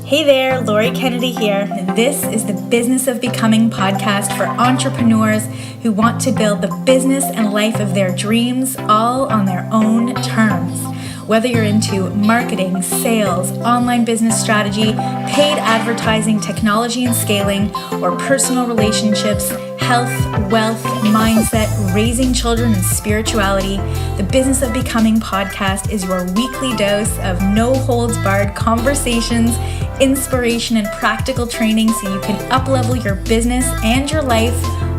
Hey there, Lori Kennedy here. This is the Business of Becoming podcast for entrepreneurs who want to build the business and life of their dreams all on their own terms. Whether you're into marketing, sales, online business strategy, paid advertising, technology and scaling, or personal relationships, health, wealth, mindset, raising children, and spirituality, the Business of Becoming podcast is your weekly dose of no-holds-barred conversations, inspiration, and practical training so you can up-level your business and your life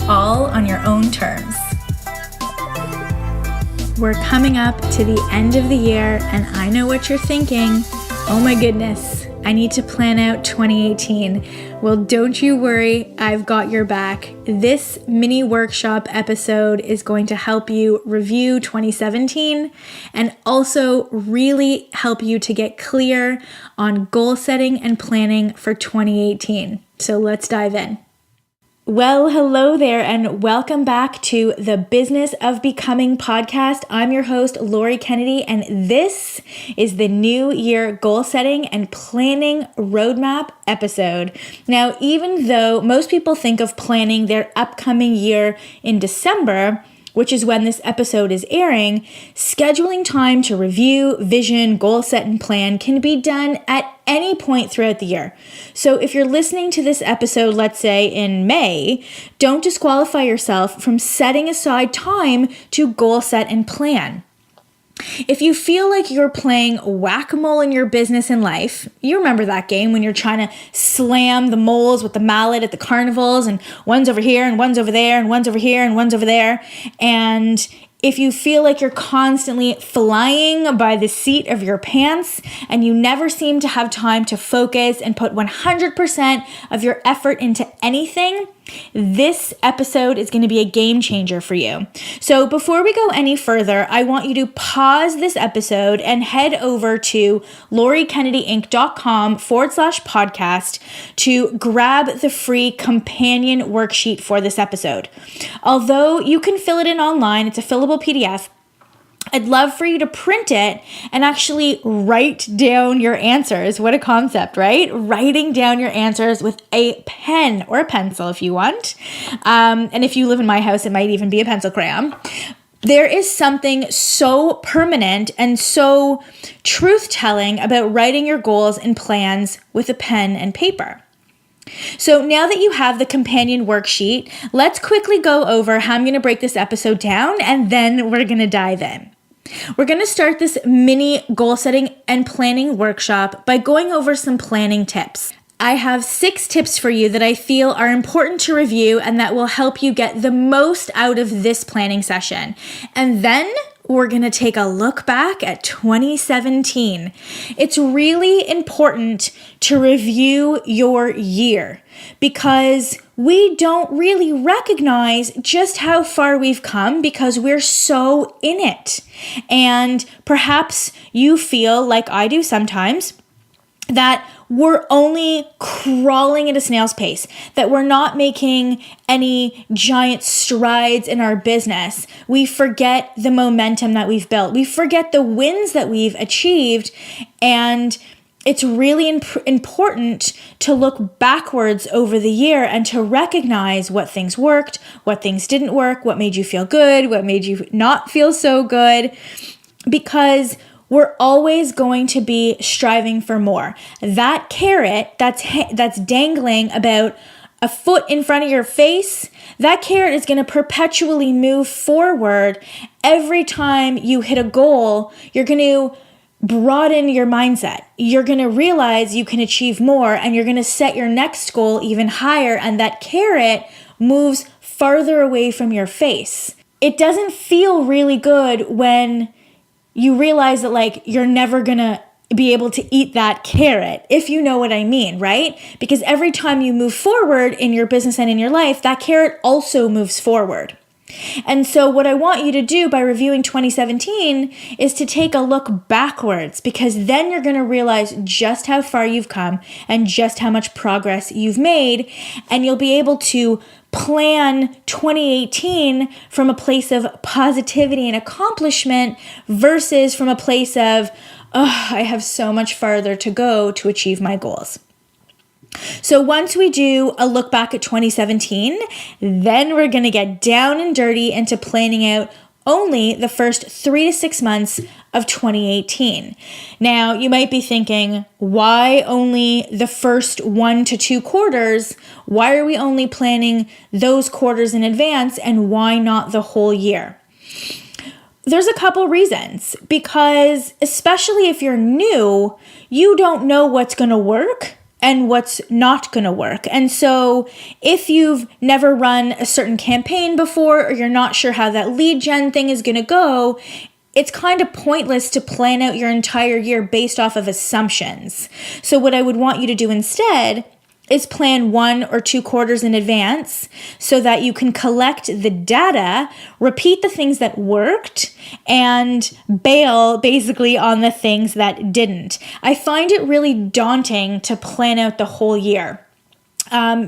all on your own terms. We're coming up to the end of the year, and I know what you're thinking. Oh my goodness, I need to plan out 2018. Well, don't you worry, I've got your back. This mini workshop episode is going to help you review 2017 and also really help you to get clear on goal setting and planning for 2018. So let's dive in. Well, hello there, and welcome back to the Business of Becoming podcast. I'm your host, Lori Kennedy, and this is the New Year goal setting and planning roadmap episode. Now, even though most people think of planning their upcoming year in December, which is when this episode is airing, scheduling time to review, vision, goal set, and plan can be done at any point throughout the year. So if you're listening to this episode, let's say in May, don't disqualify yourself from setting aside time to goal set and plan. If you feel like you're playing whack-a-mole in your business and life, you remember that game when you're trying to slam the moles with the mallet at the carnivals, and one's over here and one's over there and one's over here and one's over there. And if you feel like you're constantly flying by the seat of your pants and you never seem to have time to focus and put 100% of your effort into anything, this episode is going to be a game changer for you. So before we go any further, I want you to pause this episode and head over to lorikennedyinc.com/podcast to grab the free companion worksheet for this episode. Although you can fill it in online, it's a fillable PDF. I'd love for you to print it and actually write down your answers. What a concept, right? Writing down your answers with a pen or a pencil if you want. And if you live in my house, it might even be a pencil crayon. There is something so permanent and so truth-telling about writing your goals and plans with a pen and paper. So now that you have the companion worksheet, let's quickly go over how I'm going to break this episode down, and then we're going to dive in. We're going to start this mini goal setting and planning workshop by going over some planning tips. I have 6 tips for you that I feel are important to review and that will help you get the most out of this planning session. And then we're going to take a look back at 2017. It's really important to review your year because we don't really recognize just how far we've come because we're so in it. And perhaps you feel like I do sometimes that we're only crawling at a snail's pace, that we're not making any giant strides in our business. We forget the momentum that we've built. We forget the wins that we've achieved. And it's really important to look backwards over the year and to recognize what things worked, what things didn't work, what made you feel good, what made you not feel so good, because we're always going to be striving for more. That carrot that's dangling about a foot in front of your face, that carrot is going to perpetually move forward. Every time you hit a goal, you're going to broaden your mindset. You're going to realize you can achieve more, and you're going to set your next goal even higher, and that carrot moves farther away from your face. It doesn't feel really good when you realize that you're never gonna be able to eat that carrot, if you know what I mean, right? Because every time you move forward in your business and in your life, that carrot also moves forward. And so what I want you to do by reviewing 2017 is to take a look backwards, because then you're going to realize just how far you've come and just how much progress you've made, and you'll be able to plan 2018 from a place of positivity and accomplishment versus from a place of, oh, I have so much farther to go to achieve my goals. So once we do a look back at 2017, then we're going to get down and dirty into planning out only the first 3 to 6 months of 2018. Now, you might be thinking, why only the first 1 to 2 quarters? Why are we only planning those quarters in advance, and why not the whole year? There's a couple reasons, because especially if you're new, you don't know what's going to work and what's not going to work. And so if you've never run a certain campaign before, or you're not sure how that lead gen thing is going to go, it's kind of pointless to plan out your entire year based off of assumptions. So what I would want you to do instead is plan 1 or 2 quarters in advance so that you can collect the data, repeat the things that worked, and bail basically on the things that didn't. I find it really daunting to plan out the whole year.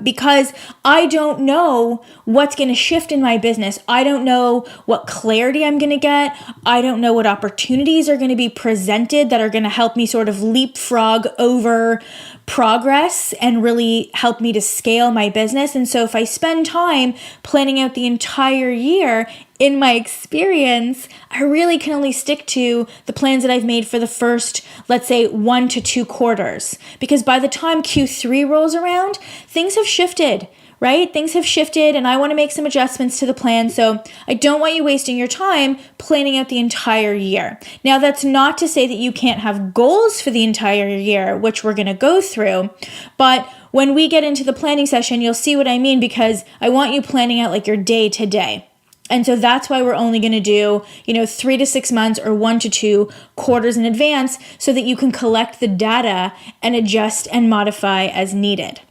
Because I don't know what's going to shift in my business. I don't know what clarity I'm going to get. I don't know what opportunities are going to be presented that are going to help me sort of leapfrog over progress and really help me to scale my business. And so if I spend time planning out the entire year, in my experience, I really can only stick to the plans that I've made for the first, let's say, 1 to 2 quarters. Because by the time Q3 rolls around, things have shifted, right? Things have shifted, and I want to make some adjustments to the plan. So I don't want you wasting your time planning out the entire year. Now, that's not to say that you can't have goals for the entire year, which we're going to go through. But when we get into the planning session, you'll see what I mean, because I want you planning out like your day to day. And so that's why we're only going to do, 3 to 6 months or 1 to 2 quarters in advance so that you can collect the data and adjust and modify as needed.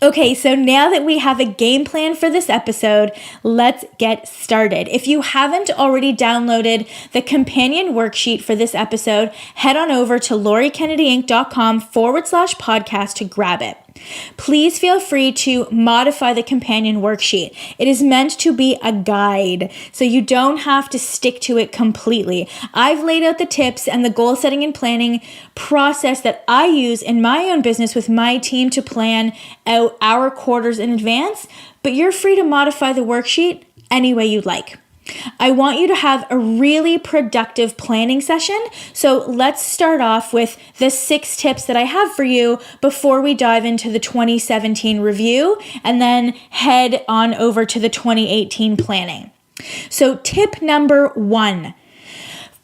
Okay, so now that we have a game plan for this episode, let's get started. If you haven't already downloaded the companion worksheet for this episode, head on over to lauriekennedyinc.com/podcast to grab it. Please feel free to modify the companion worksheet. It is meant to be a guide, so you don't have to stick to it completely. I've laid out the tips and the goal setting and planning process that I use in my own business with my team to plan out our quarters in advance, but you're free to modify the worksheet any way you'd like. I want you to have a really productive planning session. So let's start off with the 6 tips that I have for you before we dive into the 2017 review and then head on over to the 2018 planning. So tip number 1.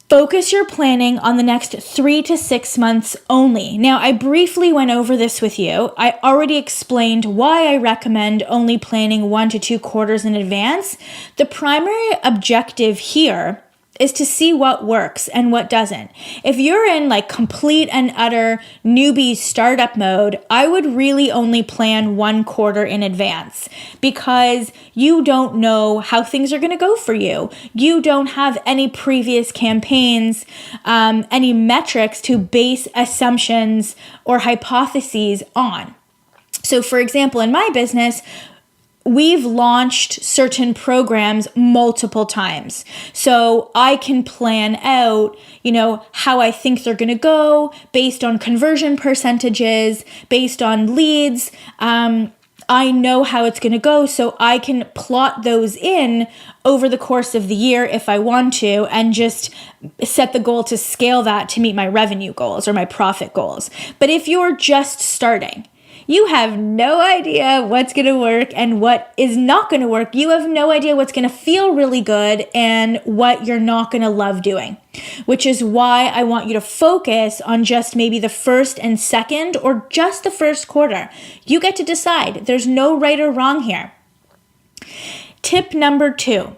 Focus your planning on the next 3 to 6 months only. Now, I briefly went over this with you. I already explained why I recommend only planning 1 to 2 quarters in advance. The primary objective here is to see what works and what doesn't. If you're in like complete and utter newbie startup mode, I would really only plan 1 quarter in advance because you don't know how things are going to go for you. You don't have any previous campaigns, any metrics to base assumptions or hypotheses on. So for example, in my business, we've launched certain programs multiple times. So I can plan out, how I think they're going to go based on conversion percentages, based on leads. I know how it's going to go, so I can plot those in over the course of the year if I want to, and just set the goal to scale that to meet my revenue goals or my profit goals. But if you're just starting, you have no idea what's going to work and what is not going to work. You have no idea what's going to feel really good and what you're not going to love doing, which is why I want you to focus on just maybe the first and second or just the first quarter. You get to decide. There's no right or wrong here. Tip number 2.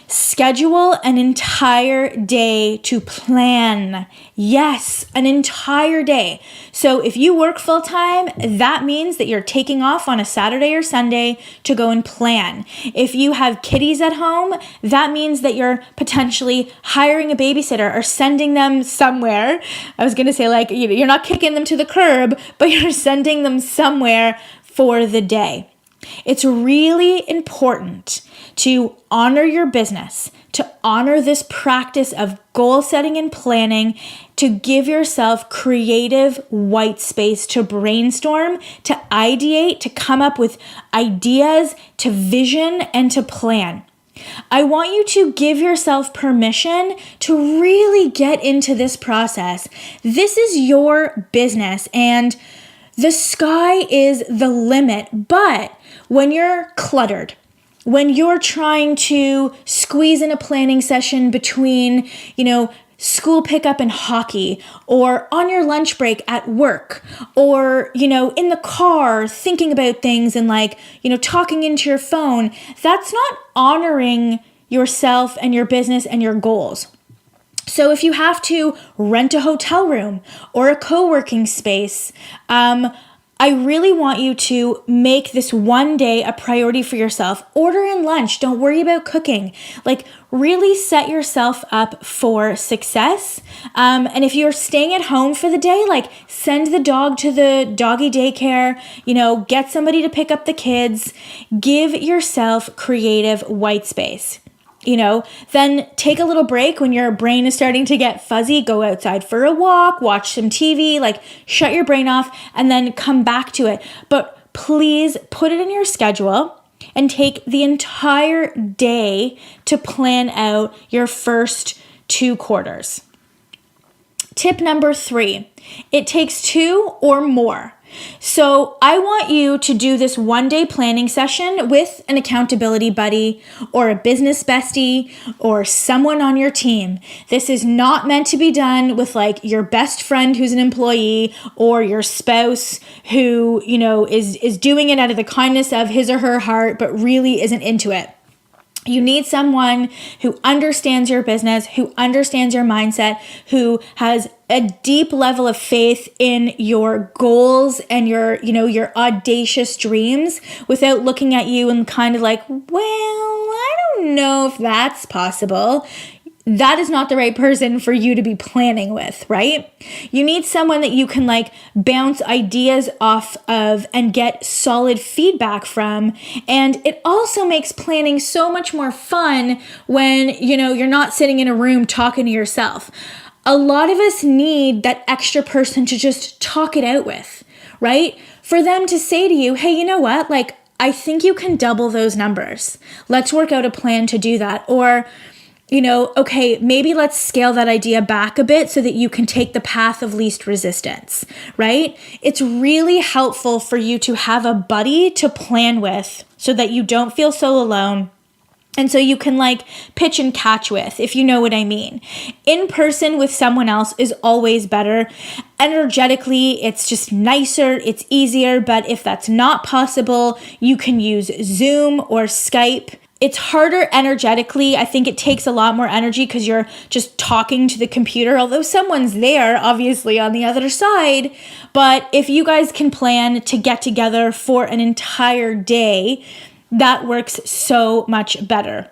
Schedule an entire day to plan. Yes, an entire day. So if you work full time, that means that you're taking off on a Saturday or Sunday to go and plan. If you have kiddies at home, that means that you're potentially hiring a babysitter or sending them somewhere. I was going to say you're not kicking them to the curb, but you're sending them somewhere for the day. It's really important to honor your business, to honor this practice of goal setting and planning to give yourself creative white space to brainstorm, to ideate, to come up with ideas, to vision, and to plan. I want you to give yourself permission to really get into this process. This is your business and the sky is the limit. But when you're cluttered, when you're trying to squeeze in a planning session between, school pickup and hockey, or on your lunch break at work, or, in the car thinking about things and talking into your phone, that's not honoring yourself and your business and your goals. So if you have to rent a hotel room or a co-working space, I really want you to make this one day a priority for yourself. Order in lunch. Don't worry about cooking. Really set yourself up for success. And if you're staying at home for the day, send the dog to the doggy daycare, get somebody to pick up the kids. Give yourself creative white space. Then take a little break when your brain is starting to get fuzzy, go outside for a walk, watch some TV, shut your brain off and then come back to it. But please put it in your schedule and take the entire day to plan out your first 2 quarters. Tip number 3, it takes 2 or more. So I want you to do this one-day planning session with an accountability buddy or a business bestie or someone on your team. This is not meant to be done with your best friend who's an employee or your spouse who, is doing it out of the kindness of his or her heart, but really isn't into it. You need someone who understands your business, who understands your mindset, who has a deep level of faith in your goals and your audacious dreams without looking at you and kind of I don't know if that's possible. That is not the right person for you to be planning with, right? You need someone that you can bounce ideas off of and get solid feedback from. And it also makes planning so much more fun when, you're not sitting in a room talking to yourself. A lot of us need that extra person to just talk it out with, right? For them to say to you, hey, you know what? I think you can double those numbers. Let's work out a plan to do that. Or, okay, maybe let's scale that idea back a bit so that you can take the path of least resistance, right? It's really helpful for you to have a buddy to plan with so that you don't feel so alone. And so you can pitch and catch with, if you know what I mean. In person with someone else is always better. Energetically, it's just nicer, it's easier. But if that's not possible, you can use Zoom or Skype. It's harder energetically. I think it takes a lot more energy because you're just talking to the computer, although someone's there, obviously, on the other side. But if you guys can plan to get together for an entire day, that works so much better.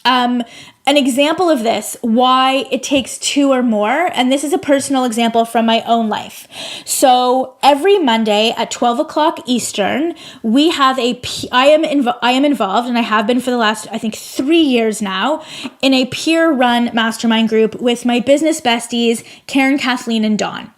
An example of this, why it takes 2 or more, and this is a personal example from my own life. So every Monday at 12 o'clock Eastern, we have I am involved, and I have been for the last, 3 years now, in a peer-run mastermind group with my business besties, Karen, Kathleen, and Dawn.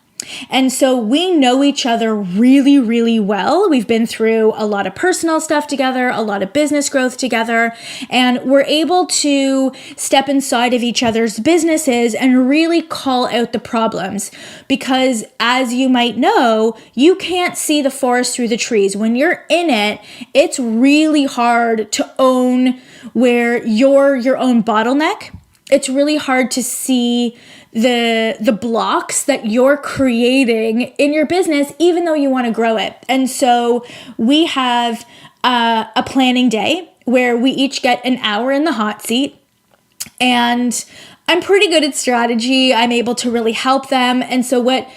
And so we know each other really, really well. We've been through a lot of personal stuff together, a lot of business growth together, and we're able to step inside of each other's businesses and really call out the problems. Because as you might know, you can't see the forest through the trees. When you're in it, it's really hard to own where you're your own bottleneck. It's really hard to see the blocks that you're creating in your business, even though you want to grow it. And so we have a planning day where we each get an hour in the hot seat. And I'm pretty good at strategy. I'm able to really help them. And so what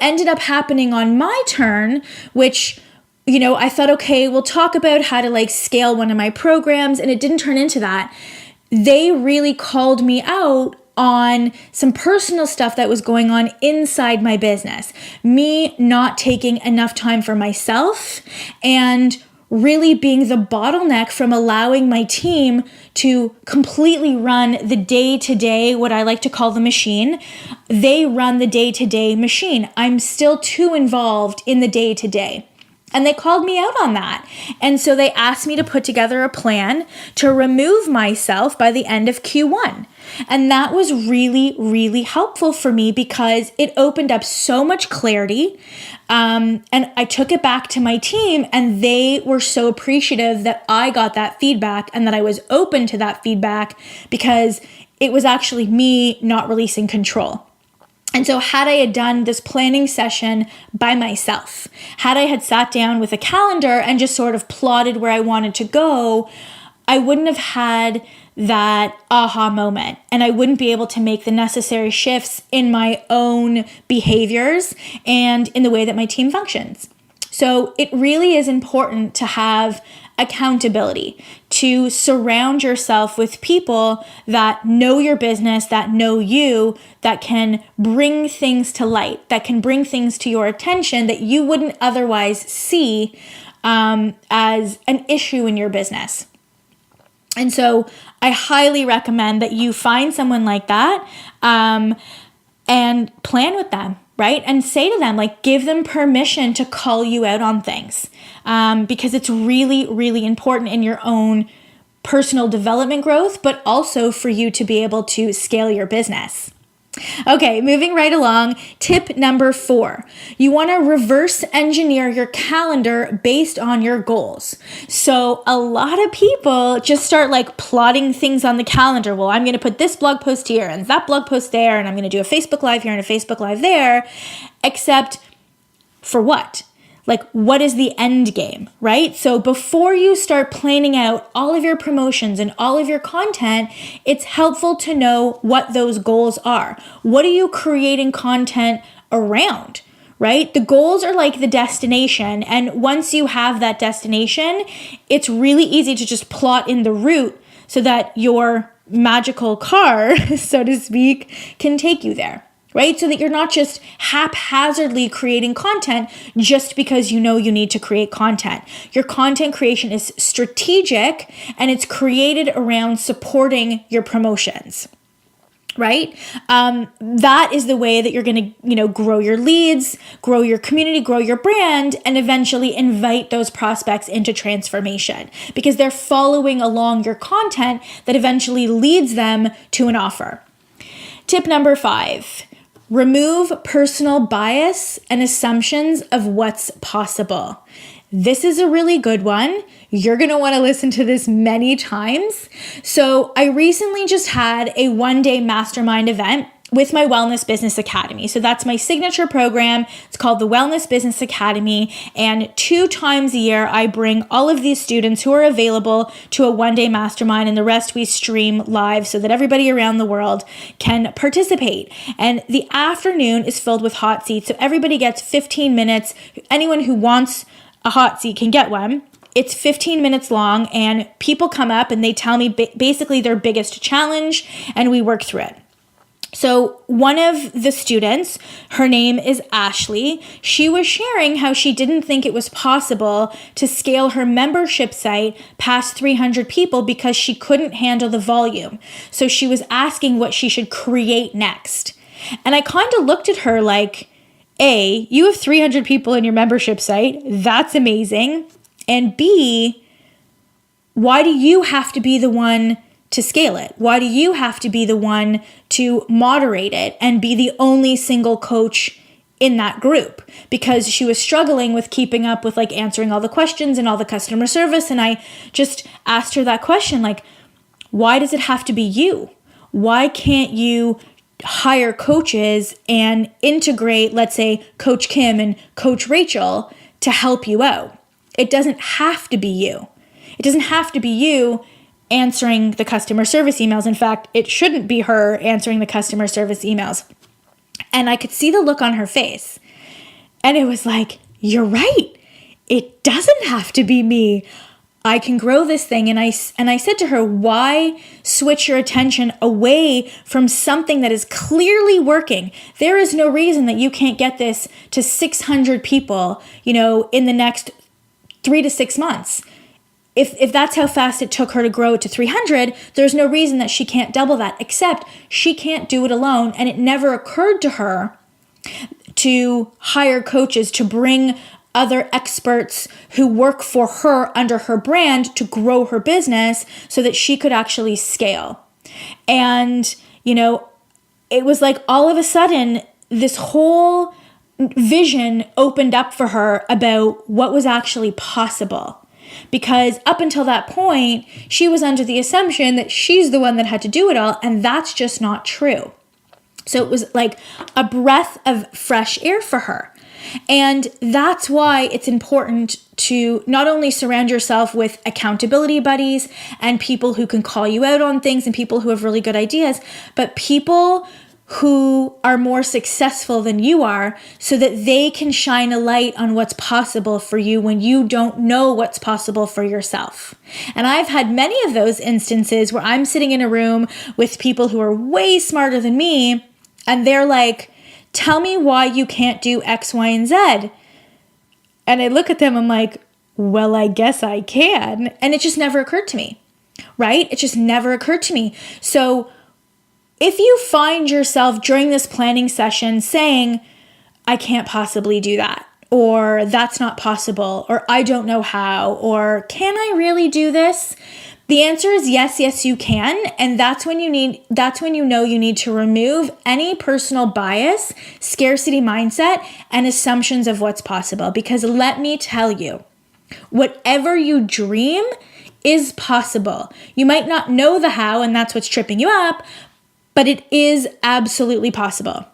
ended up happening on my turn, which I thought, okay, we'll talk about how to scale one of my programs. And it didn't turn into that. They really called me out on some personal stuff that was going on inside my business. Me not taking enough time for myself and really being the bottleneck from allowing my team to completely run the day-to-day, what I like to call the machine. They run the day-to-day machine. I'm still too involved in the day-to-day. And they called me out on that. And so they asked me to put together a plan to remove myself by the end of Q1. And that was really, really helpful for me because it opened up so much clarity. And I took it back to my team, and they were so appreciative that I got that feedback and that I was open to that feedback, because it was actually me not releasing control. And so had I had done this planning session by myself, had I had sat down with a calendar and just sort of plotted where I wanted to go, I wouldn't have had that aha moment, and I wouldn't be able to make the necessary shifts in my own behaviors and in the way that my team functions. So it really is important to have accountability, to surround yourself with people that know your business, that know you, that can bring things to light, that can bring things to your attention that you wouldn't otherwise see as an issue in your business. And so I highly recommend that you find someone like that and plan with them, right? And say to them, like, give them permission to call you out on things, because it's really, really important in your own personal development growth, but also for you to be able to scale your business. Okay, moving right along. Tip number 4, you want to reverse engineer your calendar based on your goals. So a lot of people just start like plotting things on the calendar. Well, I'm going to put this blog post here and that blog post there, and I'm going to do a Facebook Live here and a Facebook Live there, except for what? Like, what is the end game, right? So before you start planning out all of your promotions and all of your content, it's helpful to know what those goals are. What are you creating content around, right? The goals are like the destination. And once you have that destination, it's really easy to just plot in the route so that your magical car, so to speak, can take you there. Right? So that you're not just haphazardly creating content just because you know you need to create content. Your content creation is strategic, and it's created around supporting your promotions. Right? That is the way that you're going to, grow your leads, grow your community, grow your brand, and eventually invite those prospects into transformation, because they're following along your content that eventually leads them to an offer. Tip number 5. Remove personal bias and assumptions of what's possible. This is a really good one. You're going to want to listen to this many times. So I recently just had a 1-day mastermind event with my Wellness Business Academy. So that's my signature program. It's called the Wellness Business Academy. And 2 times a year, I bring all of these students who are available to a 1-day mastermind, and the rest we stream live so that everybody around the world can participate. And the afternoon is filled with hot seats. So everybody gets 15 minutes. Anyone who wants a hot seat can get one. It's 15 minutes long, and people come up and they tell me basically their biggest challenge, and we work through it. So one of the students, her name is Ashley, she was sharing how she didn't think it was possible to scale her membership site past 300 people because she couldn't handle the volume. So she was asking what she should create next. And I kind of looked at her like, A, you have 300 people in your membership site. That's amazing. And B, why do you have to be the one to scale it? Why do you have to be the one to moderate it and be the only single coach in that group? Because she was struggling with keeping up with like answering all the questions and all the customer service. And I just asked her that question, like, why does it have to be you? Why can't you hire coaches and integrate, let's say, Coach Kim and Coach Rachel to help you out? It doesn't have to be you. It doesn't have to be you answering the customer service emails. In fact, it shouldn't be her answering the customer service emails. And I could see the look on her face. And it was like, you're right. It doesn't have to be me. I can grow this thing. And I said to her, why switch your attention away from something that is clearly working? There is no reason that you can't get this to 600 people, in the next 3 to 6 months. If that's how fast it took her to grow it to 300, there's no reason that she can't double that, except she can't do it alone. And it never occurred to her to hire coaches, to bring other experts who work for her under her brand to grow her business so that she could actually scale. And, it was like all of a sudden, this whole vision opened up for her about what was actually possible. Because up until that point, she was under the assumption that she's the one that had to do it all, and that's just not true. So it was like a breath of fresh air for her. And that's why it's important to not only surround yourself with accountability buddies and people who can call you out on things and people who have really good ideas, but people who are more successful than you are so that they can shine a light on what's possible for you when you don't know what's possible for yourself. And I've had many of those instances where I'm sitting in a room with people who are way smarter than me, and they're like, tell me why you can't do X, Y, and Z. And I look at them, I'm like, well, I guess I can. And it just never occurred to me, right? It just never occurred to me. So if you find yourself during this planning session saying, I can't possibly do that, or that's not possible, or I don't know how, or can I really do this? The answer is yes, you can. And that's when you know you need to remove any personal bias, scarcity mindset, and assumptions of what's possible. Because let me tell you, whatever you dream is possible. You might not know the how, and that's what's tripping you up, but it is absolutely possible.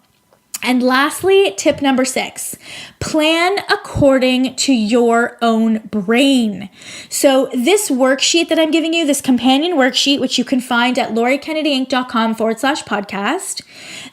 And lastly, tip number 6, plan according to your own brain. So this worksheet that I'm giving you, this companion worksheet, which you can find at lauriekennedyinc.com/podcast,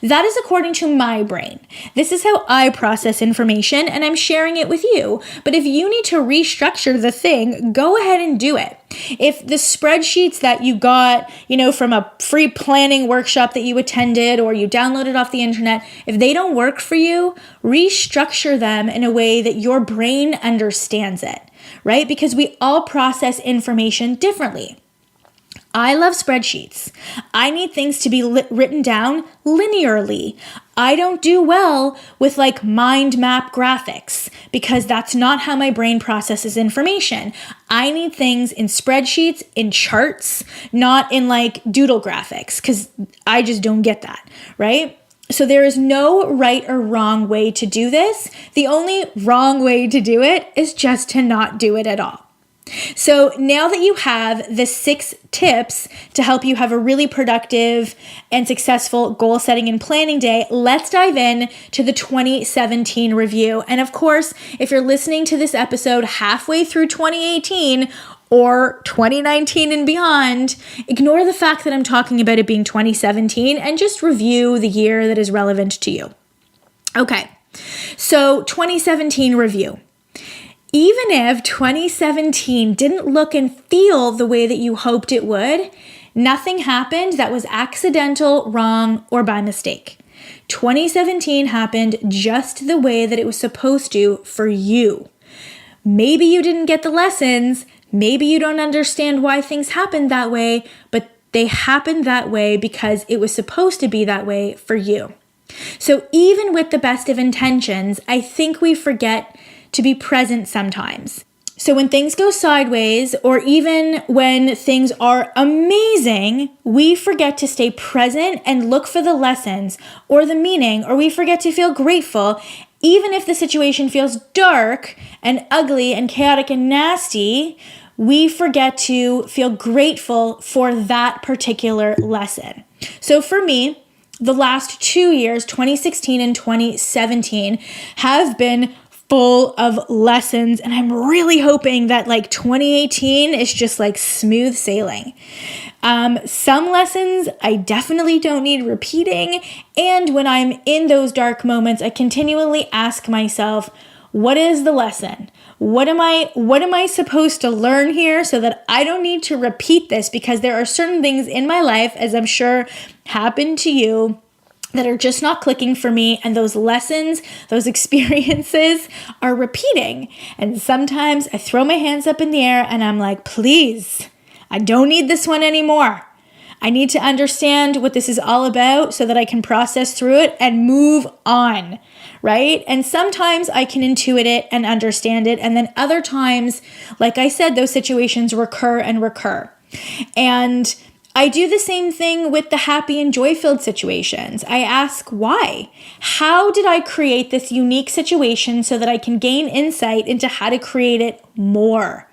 that is according to my brain. This is how I process information, and I'm sharing it with you. But if you need to restructure the thing, go ahead and do it. If the spreadsheets that you got, from a free planning workshop that you attended or you downloaded off the internet, if they don't work for you, restructure them in a way that your brain understands it, right? Because we all process information differently. I love spreadsheets. I need things to be written down linearly. I don't do well with mind map graphics because that's not how my brain processes information. I need things in spreadsheets, in charts, not in doodle graphics because I just don't get that, right? So there is no right or wrong way to do this. The only wrong way to do it is just to not do it at all. So now that you have the 6 tips to help you have a really productive and successful goal setting and planning day, let's dive in to the 2017 review. And of course, if you're listening to this episode halfway through 2018 or 2019 and beyond, ignore the fact that I'm talking about it being 2017 and just review the year that is relevant to you. Okay, so 2017 review. Even if 2017 didn't look and feel the way that you hoped it would, nothing happened that was accidental, wrong, or by mistake. 2017 happened just the way that it was supposed to for you. Maybe you didn't get the lessons, maybe you don't understand why things happened that way, but they happened that way because it was supposed to be that way for you. So even with the best of intentions, I think we forget to be present sometimes. So when things go sideways, or even when things are amazing, we forget to stay present and look for the lessons or the meaning, or we forget to feel grateful, even if the situation feels dark and ugly and chaotic and nasty. We forget to feel grateful for that particular lesson. So for me, the last 2 years, 2016 and 2017, have been full of lessons, and I'm really hoping that 2018 is just smooth sailing. Some lessons I definitely don't need repeating, and when I'm in those dark moments, I continually ask myself, what is the lesson? What am I supposed to learn here so that I don't need to repeat this? Because there are certain things in my life, as I'm sure happened to you, that are just not clicking for me, and those lessons, those experiences are repeating. And sometimes I throw my hands up in the air and I'm like, please, I don't need this one anymore. I need to understand what this is all about so that I can process through it and move on, right? And sometimes I can intuit it and understand it. And then other times, like I said, those situations recur and recur. And I do the same thing with the happy and joy-filled situations. I ask why. How did I create this unique situation so that I can gain insight into how to create it more,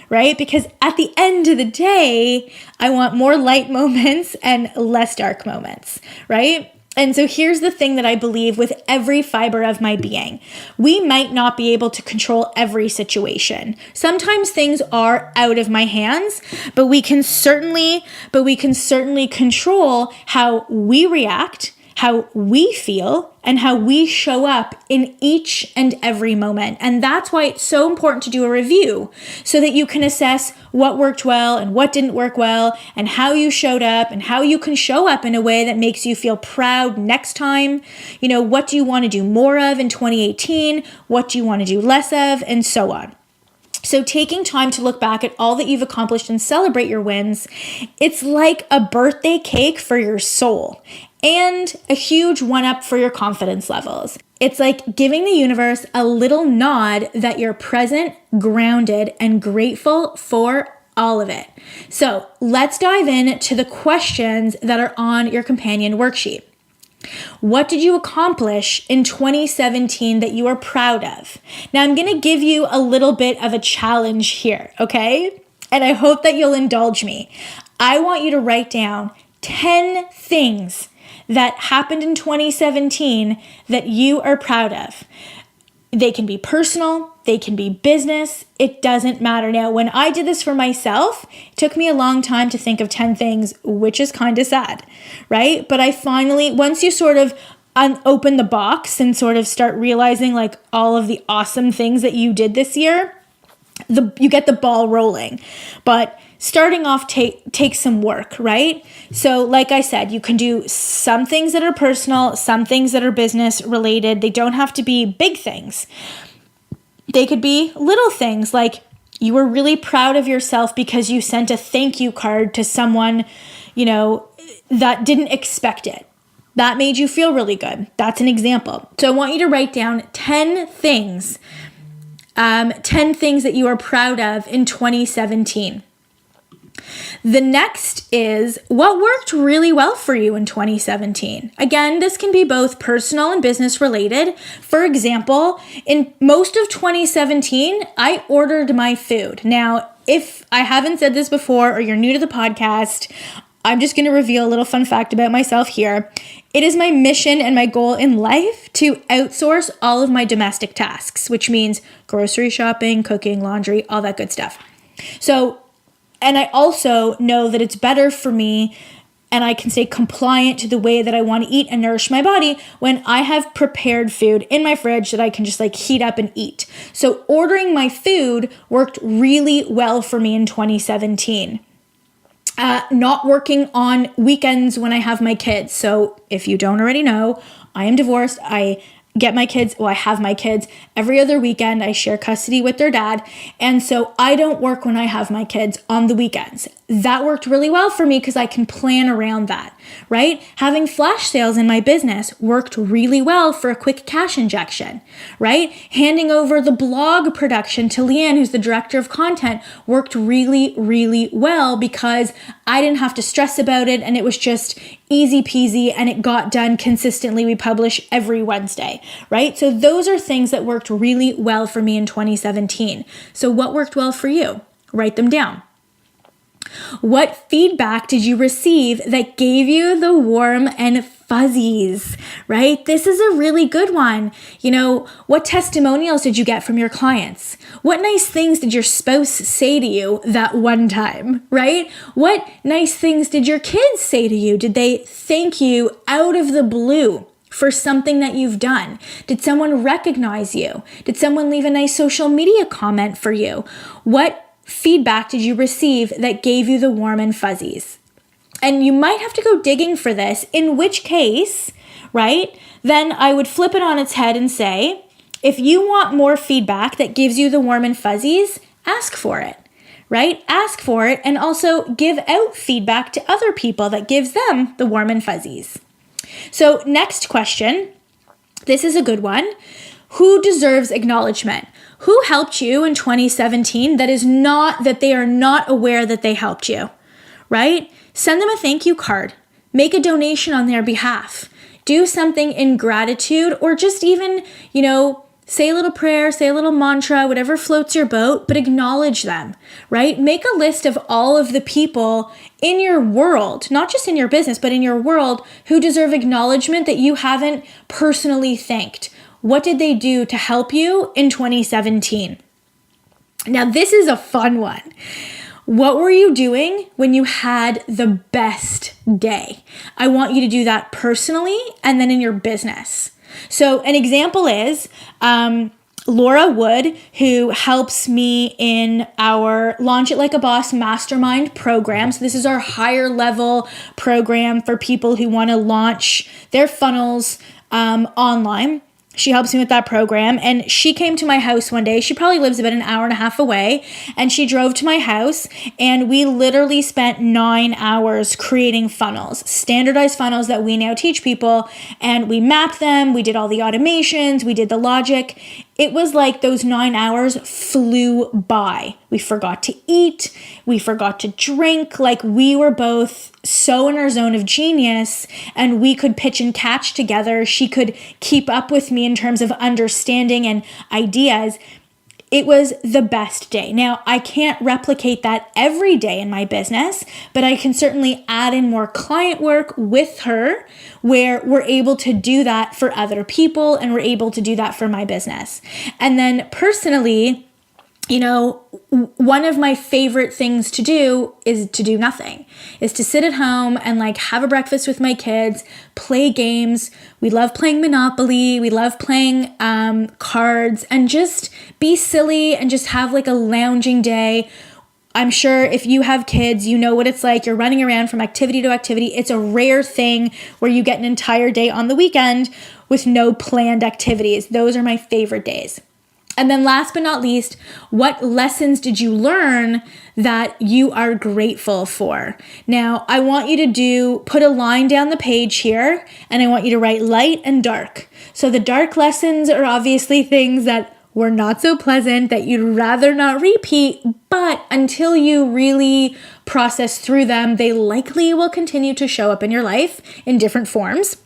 right? Because at the end of the day, I want more light moments and less dark moments, right? And so here's the thing that I believe with every fiber of my being. We might not be able to control every situation. Sometimes things are out of my hands, but we can certainly control how we react, how we feel, and how we show up in each and every moment. And that's why it's so important to do a review so that you can assess what worked well and what didn't work well and how you showed up and how you can show up in a way that makes you feel proud next time. You know, what do you want to do more of in 2018? What do you want to do less of? And so on. So taking time to look back at all that you've accomplished and celebrate your wins, it's like a birthday cake for your soul and a huge one-up for your confidence levels. It's like giving the universe a little nod that you're present, grounded, and grateful for all of it. So let's dive in to the questions that are on your companion worksheet. What did you accomplish in 2017 that you are proud of? Now, I'm going to give you a little bit of a challenge here, okay? And I hope that you'll indulge me. I want you to write down 10 things that happened in 2017 that you are proud of. They can be personal, they can be business, it doesn't matter. Now, when I did this for myself, it took me a long time to think of 10 things, which is kind of sad, right? But I finally, once you sort of open the box and sort of start realizing like all of the awesome things that you did this year, you get the ball rolling. But starting off takes some work, right? So like I said, you can do some things that are personal, some things that are business related. They don't have to be big things. They could be little things like you were really proud of yourself because you sent a thank you card to someone, that didn't expect it. That made you feel really good. That's an example. So I want you to write down 10 things that you are proud of in 2017. The next is what worked really well for you in 2017. Again, this can be both personal and business related. For example, in most of 2017, I ordered my food. Now, if I haven't said this before or you're new to the podcast, I'm just going to reveal a little fun fact about myself here. It is my mission and my goal in life to outsource all of my domestic tasks, which means grocery shopping, cooking, laundry, all that good stuff. And I also know that it's better for me and I can stay compliant to the way that I want to eat and nourish my body when I have prepared food in my fridge that I can just heat up and eat. So ordering my food worked really well for me in 2017. Not working on weekends when I have my kids. So if you don't already know, I am divorced. I have my kids every other weekend. I share custody with their dad. And so I don't work when I have my kids on the weekends. That worked really well for me because I can plan around that, right? Having flash sales in my business worked really well for a quick cash injection, right? Handing over the blog production to Leanne, who's the director of content, worked really, really well because I didn't have to stress about it and it was just easy peasy and it got done consistently. We publish every Wednesday, right? So those are things that worked really well for me in 2017. So what worked well for you? Write them down. What feedback did you receive that gave you the warm and fuzzies, right? This is a really good one. What testimonials did you get from your clients? What nice things did your spouse say to you that one time, right? What nice things did your kids say to you? Did they thank you out of the blue for something that you've done? Did someone recognize you? Did someone leave a nice social media comment for you? What feedback did you receive that gave you the warm and fuzzies? And you might have to go digging for this, in which case, right? Then I would flip it on its head and say, if you want more feedback that gives you the warm and fuzzies, ask for it, right? Ask for it, and also give out feedback to other people that gives them the warm and fuzzies. So next question, this is a good one. Who deserves acknowledgement? Who helped you in 2017 that they are not aware that they helped you, right? Send them a thank you card. Make a donation on their behalf. Do something in gratitude, or just even, say a little prayer, say a little mantra, whatever floats your boat, but acknowledge them, right? Make a list of all of the people in your world, not just in your business, but in your world, who deserve acknowledgement that you haven't personally thanked. What did they do to help you in 2017? Now, this is a fun one. What were you doing when you had the best day? I want you to do that personally and then in your business. So an example is Laura Wood, who helps me in our Launch It Like a Boss mastermind program. So this is our higher level program for people who want to launch their funnels online. She helps me with that program, and she came to my house one day. She probably lives about an hour and a half away, and she drove to my house, and we literally spent 9 hours creating funnels, standardized funnels that we now teach people, and we mapped them, we did all the automations, we did the logic. It was like those 9 hours flew by. We forgot to eat, we forgot to drink, like we were both so in our zone of genius, and we could pitch and catch together. She could keep up with me in terms of understanding and ideas. It was the best day. Now, I can't replicate that every day in my business, but I can certainly add in more client work with her where we're able to do that for other people, and we're able to do that for my business. And then personally, one of my favorite things to do is to do nothing, is to sit at home and have a breakfast with my kids, play games. We love playing Monopoly. We love playing cards, and just be silly and just have a lounging day. I'm sure if you have kids, you know what it's like. You're running around from activity to activity. It's a rare thing where you get an entire day on the weekend with no planned activities. Those are my favorite days. And then last but not least, what lessons did you learn that you are grateful for? Now, I want you to put a line down the page here, and I want you to write light and dark. So the dark lessons are obviously things that were not so pleasant, that you'd rather not repeat, but until you really process through them, they likely will continue to show up in your life in different forms.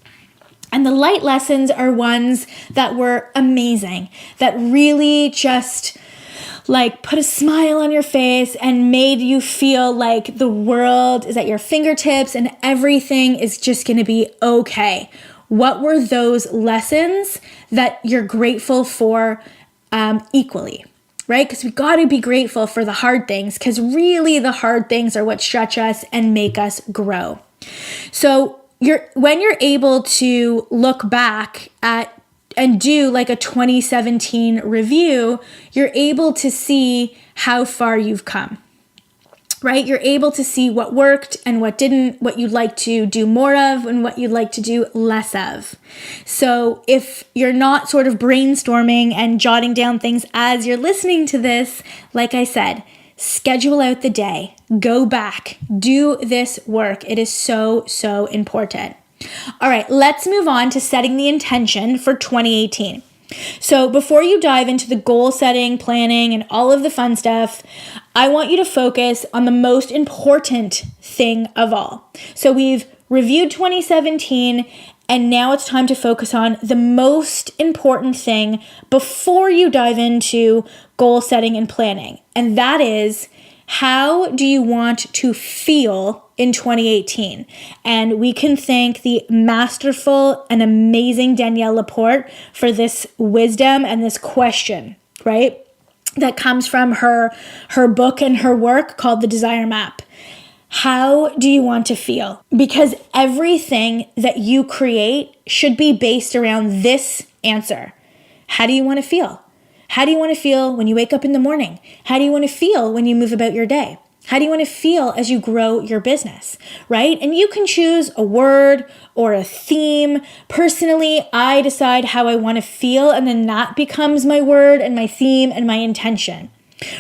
And the light lessons are ones that were amazing, that really just put a smile on your face and made you feel like the world is at your fingertips and everything is just going to be okay. What were those lessons that you're grateful for equally? Right? Because we got to be grateful for the hard things, because really the hard things are what stretch us and make us grow. So when you're able to look back at and do a 2017 review, you're able to see how far you've come, right? You're able to see what worked and what didn't, what you'd like to do more of and what you'd like to do less of. So if you're not sort of brainstorming and jotting down things as you're listening to this, like I said, schedule out the day, go back, do this work. It is so, so important. All right, let's move on to setting the intention for 2018. So before you dive into the goal setting, planning, and all of the fun stuff, I want you to focus on the most important thing of all. So we've reviewed 2017, and now it's time to focus on the most important thing before you dive into goal setting and planning. And that is, how do you want to feel in 2018? And we can thank the masterful and amazing Danielle Laporte for this wisdom and this question, right? That comes from her book and her work called The Desire Map. How do you want to feel? Because everything that you create should be based around this answer. How do you want to feel? How do you want to feel when you wake up in the morning? How do you want to feel when you move about your day? How do you want to feel as you grow your business, right? And you can choose a word or a theme. Personally, I decide how I want to feel, and then that becomes my word and my theme and my intention,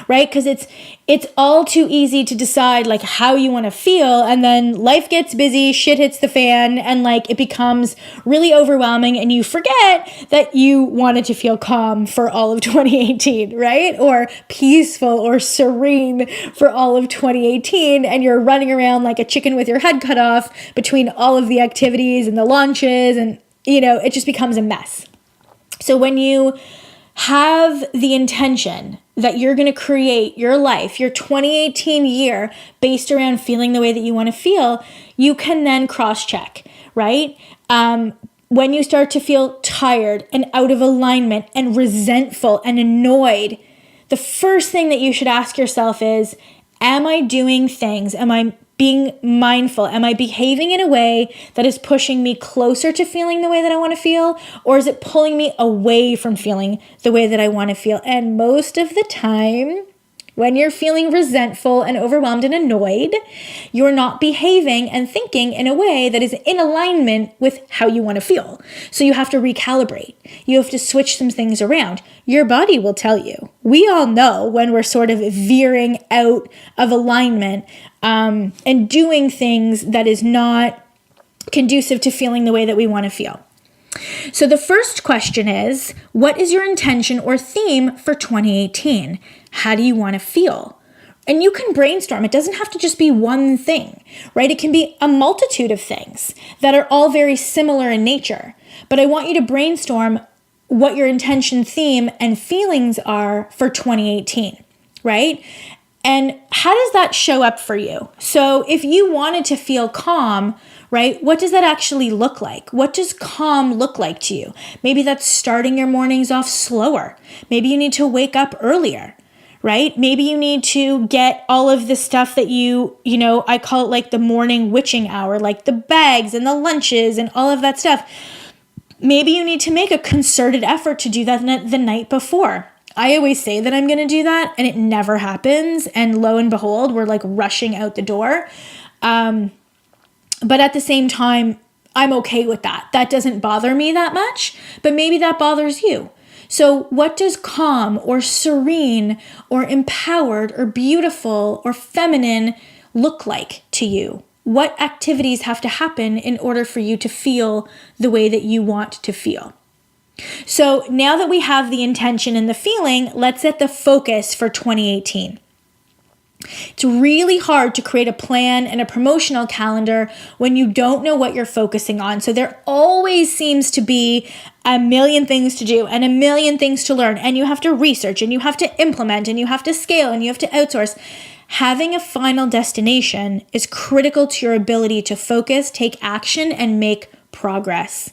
right? Because it's all too easy to decide like how you want to feel, and then life gets busy, shit hits the fan, and like it becomes really overwhelming, and you forget that you wanted to feel calm for all of 2018, right? Or peaceful or serene for all of 2018, and you're running around like a chicken with your head cut off between all of the activities and the launches, and it just becomes a mess. So when you have the intention that you're going to create your life, your 2018 year, based around feeling the way that you want to feel, you can then cross-check, right? When you start to feel tired and out of alignment and resentful and annoyed, the first thing that you should ask yourself is, am I doing things? Am I being mindful? Am I behaving in a way that is pushing me closer to feeling the way that I want to feel? Or is it pulling me away from feeling the way that I want to feel? And most of the time, when you're feeling resentful and overwhelmed and annoyed, you're not behaving and thinking in a way that is in alignment with how you want to feel. So you have to recalibrate. You have to switch some things around. Your body will tell you. We all know when we're sort of veering out of alignment and doing things that is not conducive to feeling the way that we want to feel. So the first question is, what is your intention or theme for 2018? How do you want to feel? And you can brainstorm. It doesn't have to just be one thing, right? It can be a multitude of things that are all very similar in nature. But I want you to brainstorm what your intention, theme, and feelings are for 2018, right? And how does that show up for you? So if you wanted to feel calm, right, what does that actually look like? What does calm look like to you? Maybe that's starting your mornings off slower. Maybe you need to wake up earlier, right? Maybe you need to get all of the stuff that I call it like the morning witching hour, like the bags and the lunches and all of that stuff. Maybe you need to make a concerted effort to do that the night before. I always say that I'm going to do that, and it never happens. And lo and behold, we're like rushing out the door. But at the same time, I'm okay with that. That doesn't bother me that much, but maybe that bothers you. So what does calm or serene or empowered or beautiful or feminine look like to you? What activities have to happen in order for you to feel the way that you want to feel? So now that we have the intention and the feeling, let's set the focus for 2018. It's really hard to create a plan and a promotional calendar when you don't know what you're focusing on. So there always seems to be a million things to do and a million things to learn, and you have to research and you have to implement and you have to scale and you have to outsource. Having a final destination is critical to your ability to focus, take action, and make progress.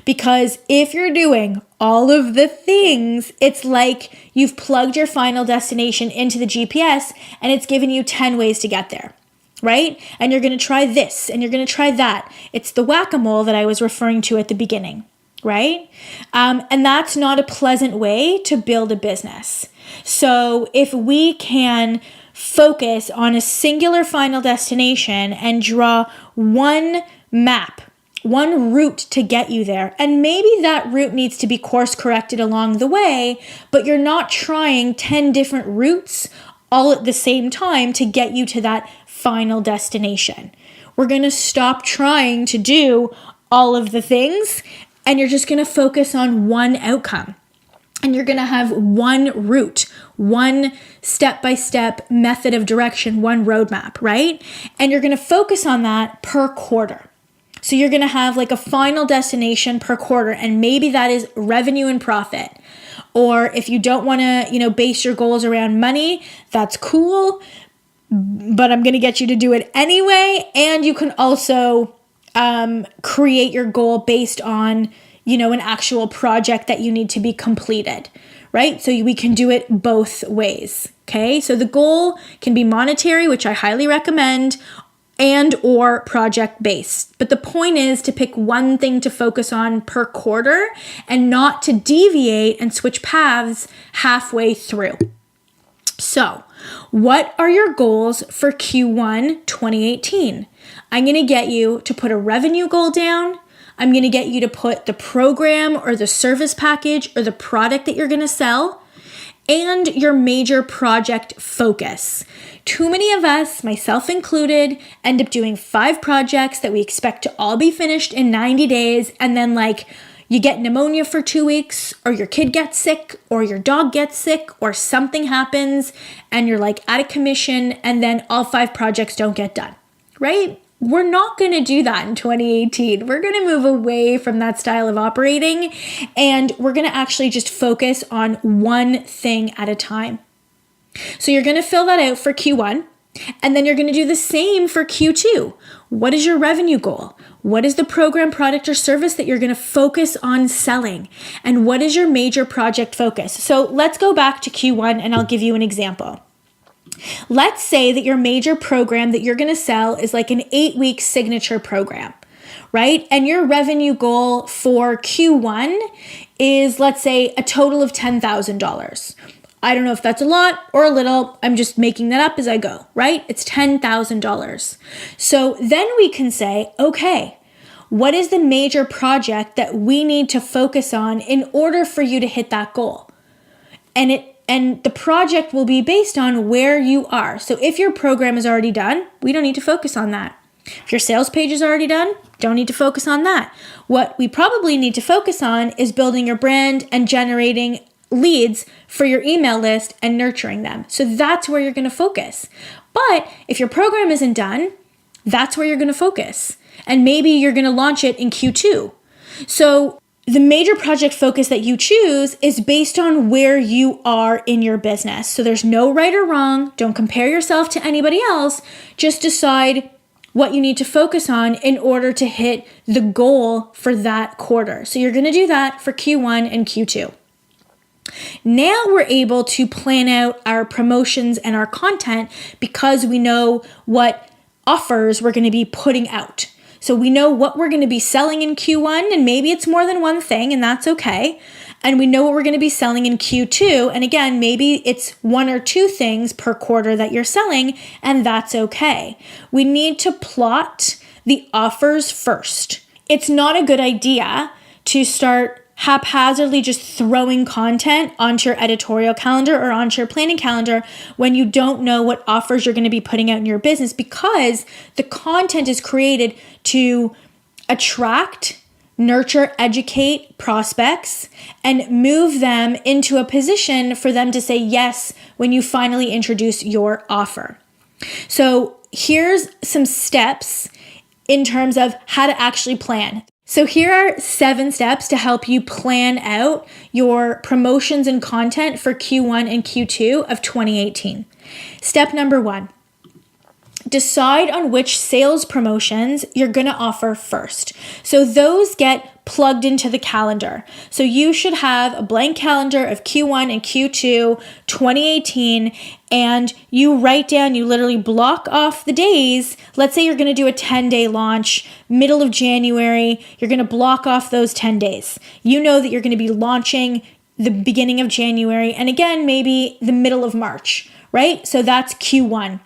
Because if you're doing all of the things, it's like you've plugged your final destination into the GPS and it's given you 10 ways to get there, right? And you're going to try this and you're going to try that. It's the whack-a-mole that I was referring to at the beginning, right? And that's not a pleasant way to build a business. So if we can focus on a singular final destination and draw one map, one route to get you there. And maybe that route needs to be course corrected along the way, but you're not trying 10 different routes all at the same time to get you to that final destination. We're going to stop trying to do all of the things, and you're just going to focus on one outcome. And you're going to have one route, one step-by-step method of direction, one roadmap, right? And you're going to focus on that per quarter. So you're going to have like a final destination per quarter, and maybe that is revenue and profit. Or if you don't want to, base your goals around money, that's cool, but I'm going to get you to do it anyway. And you can also create your goal based on, an actual project that you need to be completed, right? So we can do it both ways, okay? So the goal can be monetary, which I highly recommend, and or project-based. But the point is to pick one thing to focus on per quarter and not to deviate and switch paths halfway through. So, what are your goals for Q1 2018? I'm going to get you to put a revenue goal down. I'm going to get you to put the program or the service package or the product that you're going to sell and your major project focus. Too many of us, myself included, end up doing 5 projects that we expect to all be finished in 90 days, and then you get pneumonia for 2 weeks, or your kid gets sick, or your dog gets sick, or something happens, and you're out of commission, and then all 5 projects don't get done, right? We're not going to do that in 2018. We're going to move away from that style of operating, and we're going to actually just focus on one thing at a time. So you're going to fill that out for Q1, and then you're going to do the same for Q2. What is your revenue goal? What is the program, product, or service that you're going to focus on selling? And what is your major project focus? So let's go back to Q1, and I'll give you an example. Let's say that your major program that you're going to sell is an 8-week signature program, right? And your revenue goal for Q1 is, let's say, a total of $10,000. I don't know if that's a lot or a little. I'm just making that up as I go, right? It's $10,000. So then we can say, okay, what is the major project that we need to focus on in order for you to hit that goal? And the project will be based on where you are. So if your program is already done, we don't need to focus on that. If your sales page is already done, don't need to focus on that. What we probably need to focus on is building your brand and generating leads for your email list and nurturing them. So that's where you're going to focus. But if your program isn't done, that's where you're going to focus. And maybe you're going to launch it in Q2. So the major project focus that you choose is based on where you are in your business. So there's no right or wrong. Don't compare yourself to anybody else. Just decide what you need to focus on in order to hit the goal for that quarter. So you're going to do that for Q1 and Q2. Now we're able to plan out our promotions and our content because we know what offers we're going to be putting out. So we know what we're going to be selling in Q1, and maybe it's more than one thing, and that's okay. And we know what we're going to be selling in Q2. And again, maybe it's 1 or 2 things per quarter that you're selling, and that's okay. We need to plot the offers first. It's not a good idea to start haphazardly just throwing content onto your editorial calendar or onto your planning calendar when you don't know what offers you're going to be putting out in your business, because the content is created to attract, nurture, educate prospects, and move them into a position for them to say yes when you finally introduce your offer. So here's some steps in terms of how to actually plan. So here are 7 steps to help you plan out your promotions and content for Q1 and Q2 of 2018. Step number 1, decide on which sales promotions you're going to offer first. So those get plugged into the calendar. So you should have a blank calendar of Q1 and Q2 2018, and you write down, you literally block off the days. Let's say you're going to do a 10-day launch, middle of January. You're going to block off those 10 days. You know that you're going to be launching the beginning of January, and again, maybe the middle of March, right? So that's Q1.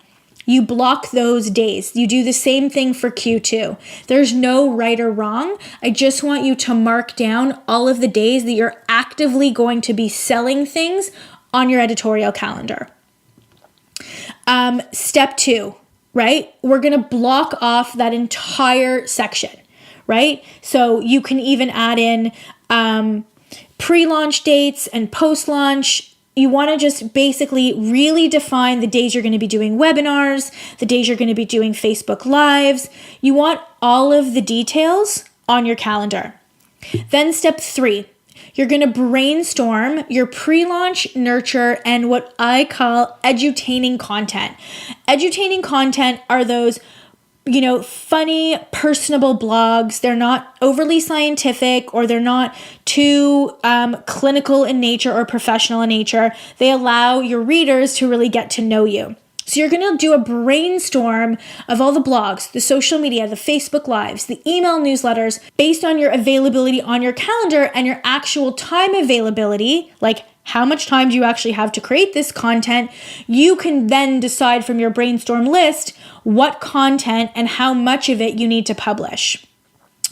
You block those days. You do the same thing for Q2. There's no right or wrong. I just want you to mark down all of the days that you're actively going to be selling things on your editorial calendar. Step 2, right? We're going to block off that entire section, right? So you can even add in pre-launch dates and post-launch. You want to just basically really define the days you're going to be doing webinars, the days you're going to be doing Facebook Lives. You want all of the details on your calendar. Then step 3, you're going to brainstorm your pre-launch, nurture, and what I call edutaining content. Edutaining content are those funny, personable blogs. They're not overly scientific, or they're not too clinical in nature or professional in nature. They allow your readers to really get to know you. So you're going to do a brainstorm of all the blogs, the social media, the Facebook Lives, the email newsletters, based on your availability on your calendar and your actual time availability, like How much time do you actually have to create this content? You can then decide from your brainstorm list what content and how much of it you need to publish,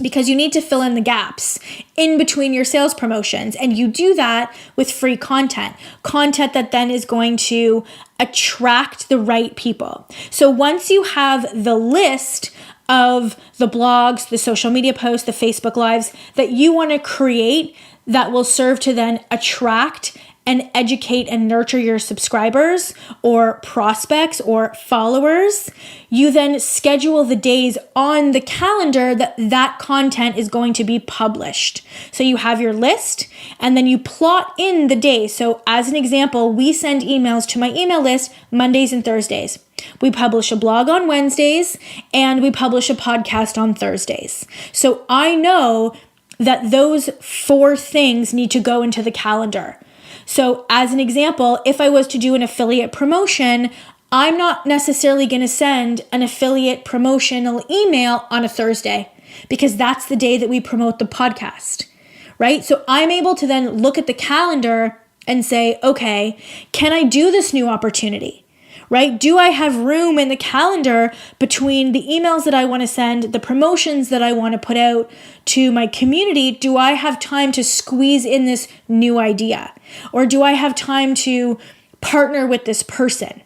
because you need to fill in the gaps in between your sales promotions. And you do that with free content that then is going to attract the right people. So once you have the list of the blogs, the social media posts, the Facebook Lives that you want to create that will serve to then attract and educate and nurture your subscribers or prospects or followers, you then schedule the days on the calendar that that content is going to be published. So you have your list and then you plot in the days. So as an example, we send emails to my email list Mondays and Thursdays. We publish a blog on Wednesdays and we publish a podcast on Thursdays. So I know that those 4 things need to go into the calendar. So as an example, if I was to do an affiliate promotion, I'm not necessarily going to send an affiliate promotional email on a Thursday because that's the day that we promote the podcast, right? So I'm able to then look at the calendar and say, okay, can I do this new opportunity? Right? Do I have room in the calendar between the emails that I want to send, the promotions that I want to put out to my community? Do I have time to squeeze in this new idea? Or do I have time to partner with this person?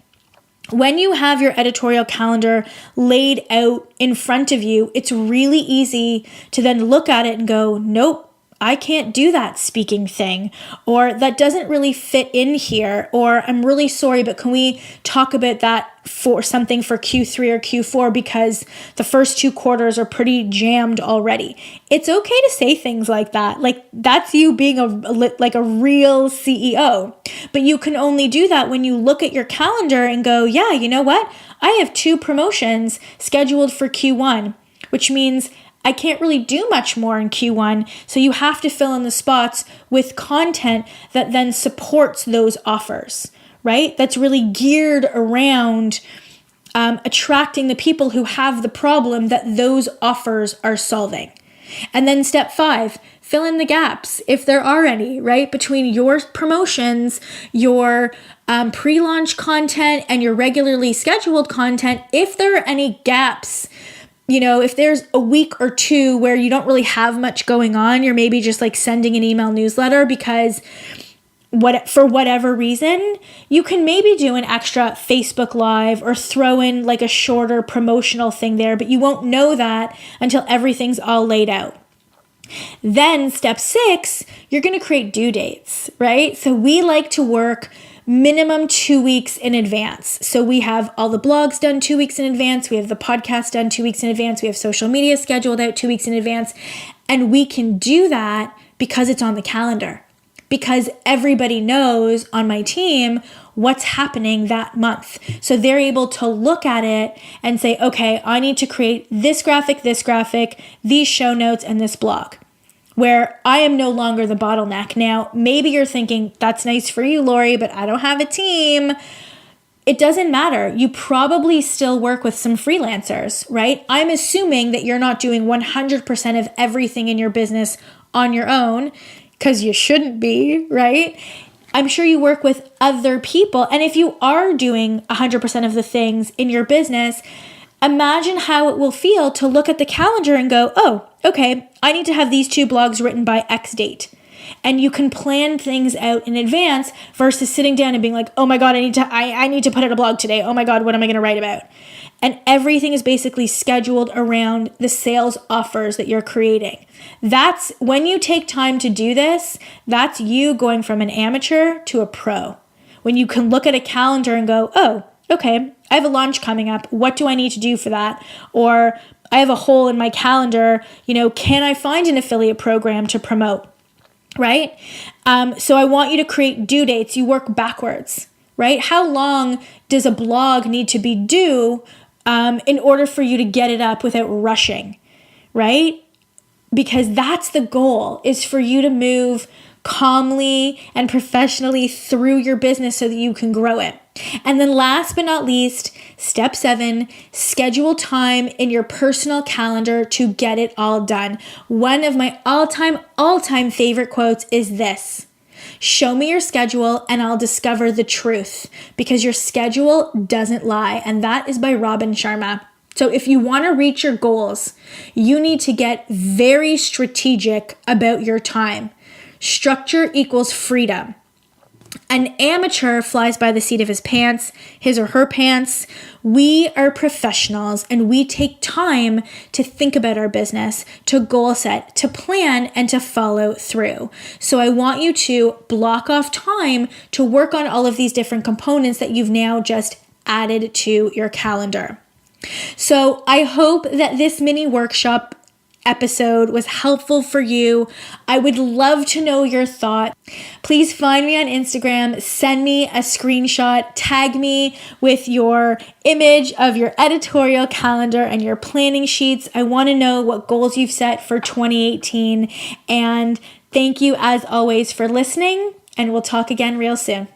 When you have your editorial calendar laid out in front of you, it's really easy to then look at it and go, nope, I can't do that speaking thing, or that doesn't really fit in here, or I'm really sorry, but can we talk about that for something for Q3 or Q4 because the first 2 quarters are pretty jammed already. It's okay to say things like that. Like that's you being a real CEO, but you can only do that when you look at your calendar and go, yeah, you know what? I have 2 promotions scheduled for Q1, which means I can't really do much more in Q1, so you have to fill in the spots with content that then supports those offers, right? That's really geared around attracting the people who have the problem that those offers are solving. And then step 5, fill in the gaps, if there are any, right? Between your promotions, your pre-launch content, and your regularly scheduled content, if there are any gaps, you know, if there's a week or 2 where you don't really have much going on, you're maybe just like sending an email newsletter because for whatever reason, you can maybe do an extra Facebook Live or throw in like a shorter promotional thing there, but you won't know that until everything's all laid out. Then step 6, you're going to create due dates, right? So we like to work minimum 2 weeks in advance. So we have all the blogs done 2 weeks in advance. We have the podcast done 2 weeks in advance. We have social media scheduled out 2 weeks in advance. And we can do that because it's on the calendar. Because everybody knows on my team what's happening that month. So they're able to look at it and say, okay, I need to create this graphic, these show notes, and this blog, where I am no longer the bottleneck. Now, maybe you're thinking, that's nice for you, Lori, but I don't have a team. It doesn't matter. You probably still work with some freelancers, right? I'm assuming that you're not doing 100% of everything in your business on your own, because you shouldn't be, right? I'm sure you work with other people. And if you are doing 100% of the things in your business, imagine how it will feel to look at the calendar and go, oh, okay, I need to have these 2 blogs written by X date. And you can plan things out in advance versus sitting down and being like, oh my God, I need to put out a blog today. Oh my God, what am I going to write about? And everything is basically scheduled around the sales offers that you're creating. That's when you take time to do this, that's you going from an amateur to a pro. When you can look at a calendar and go, oh, okay, I have a launch coming up. What do I need to do for that? Or I have a hole in my calendar. You know, can I find an affiliate program to promote? Right? So I want you to create due dates. You work backwards, right? How long does a blog need to be due in order for you to get it up without rushing, right? Because that's the goal, is for you to move calmly and professionally through your business so that you can grow it. And then last but not least, step 7, schedule time in your personal calendar to get it all done. One of my all-time favorite quotes is this: Show me your schedule and I'll discover the truth, because your schedule doesn't lie. And that is by Robin Sharma. So if you want to reach your goals, you need to get very strategic about your time. Structure equals freedom. An amateur flies by the seat of his or her pants. We are professionals and we take time to think about our business, to goal set, to plan, and to follow through. So I want you to block off time to work on all of these different components that you've now just added to your calendar. So I hope that this mini workshop episode was helpful for you. I would love to know your thoughts. Please find me on Instagram, send me a screenshot, tag me with your image of your editorial calendar and your planning sheets. I want to know what goals you've set for 2018. And thank you as always for listening, and we'll talk again real soon.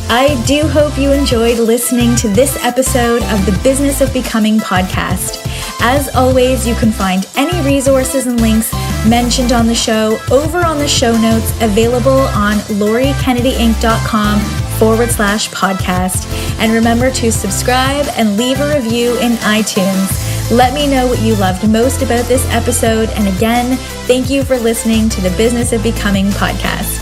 I do hope you enjoyed listening to this episode of the Business of Becoming podcast. As always, you can find any resources and links mentioned on the show over on the show notes available on LoriKennedyInc.com/podcast. And remember to subscribe and leave a review in iTunes. Let me know what you loved most about this episode. And again, thank you for listening to the Business of Becoming podcast.